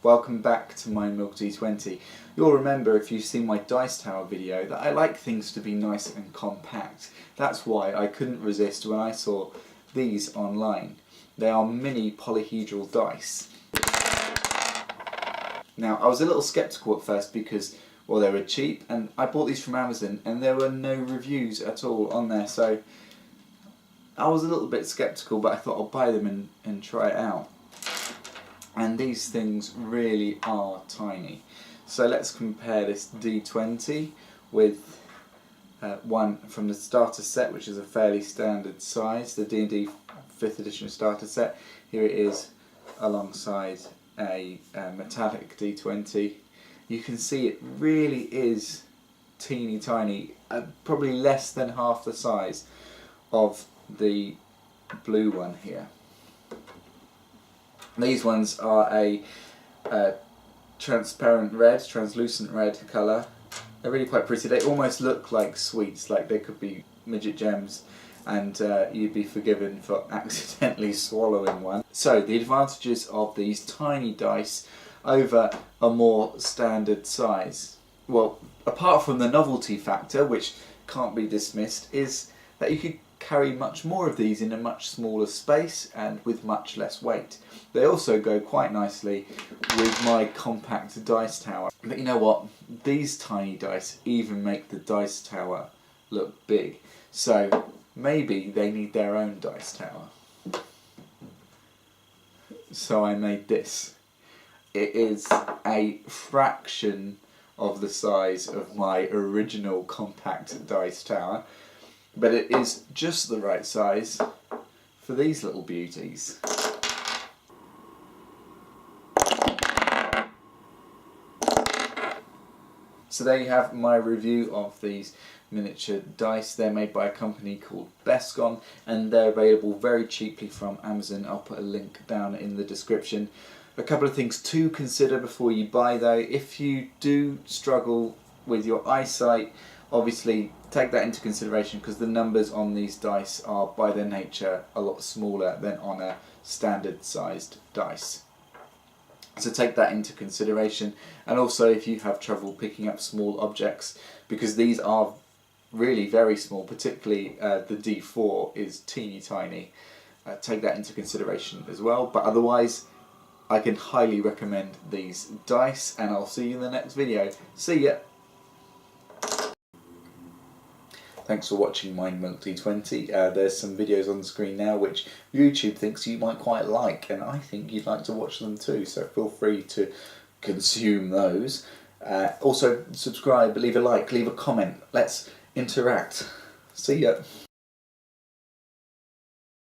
Welcome back to my Milk D20. You'll remember if you've seen my dice tower video that I like things to be nice and compact. That's why I couldn't resist when I saw these online. They are mini polyhedral dice. Now I was a little sceptical at first because, well, they were cheap and I bought these from Amazon and there were no reviews at all on there, so I was a little bit sceptical, but I thought I'll buy them and try it out. And these things really are tiny. So let's compare this D20 with one from the starter set, which is a fairly standard size, the D&D 5th edition starter set. Here it is alongside a metallic D20. You can see it really is teeny tiny, probably less than half the size of the blue one here. These ones are a transparent red, translucent red colour. They're really quite pretty. They almost look like sweets, like they could be midget gems, and you'd be forgiven for accidentally swallowing one. So the advantages of these tiny dice over a more standard size, well, apart from the novelty factor, which can't be dismissed, is that you could carry much more of these in a much smaller space and with much less weight. They also go quite nicely with my compact dice tower. But you know what? These tiny dice even make the dice tower look big. So maybe they need their own dice tower. So I made this. It is a fraction of the size of my original compact dice tower, but it is just the right size for these little beauties. So there you have my review of these miniature dice. They're made by a company called Bescon and they're available very cheaply from Amazon. I'll put a link down in the description. A couple of things to consider before you buy though. If you do struggle with your eyesight, obviously take that into consideration because the numbers on these dice are by their nature a lot smaller than on a standard sized dice. So take that into consideration, and also if you have trouble picking up small objects, because these are really very small, particularly the D4 is teeny tiny, take that into consideration as well. But otherwise I can highly recommend these dice, and I'll see you in the next video. See ya! Thanks for watching my Milk D20. There's some videos on the screen now which YouTube thinks you might quite like, and I think you'd like to watch them too, so feel free to consume those. Also subscribe, leave a like, leave a comment, let's interact. See ya!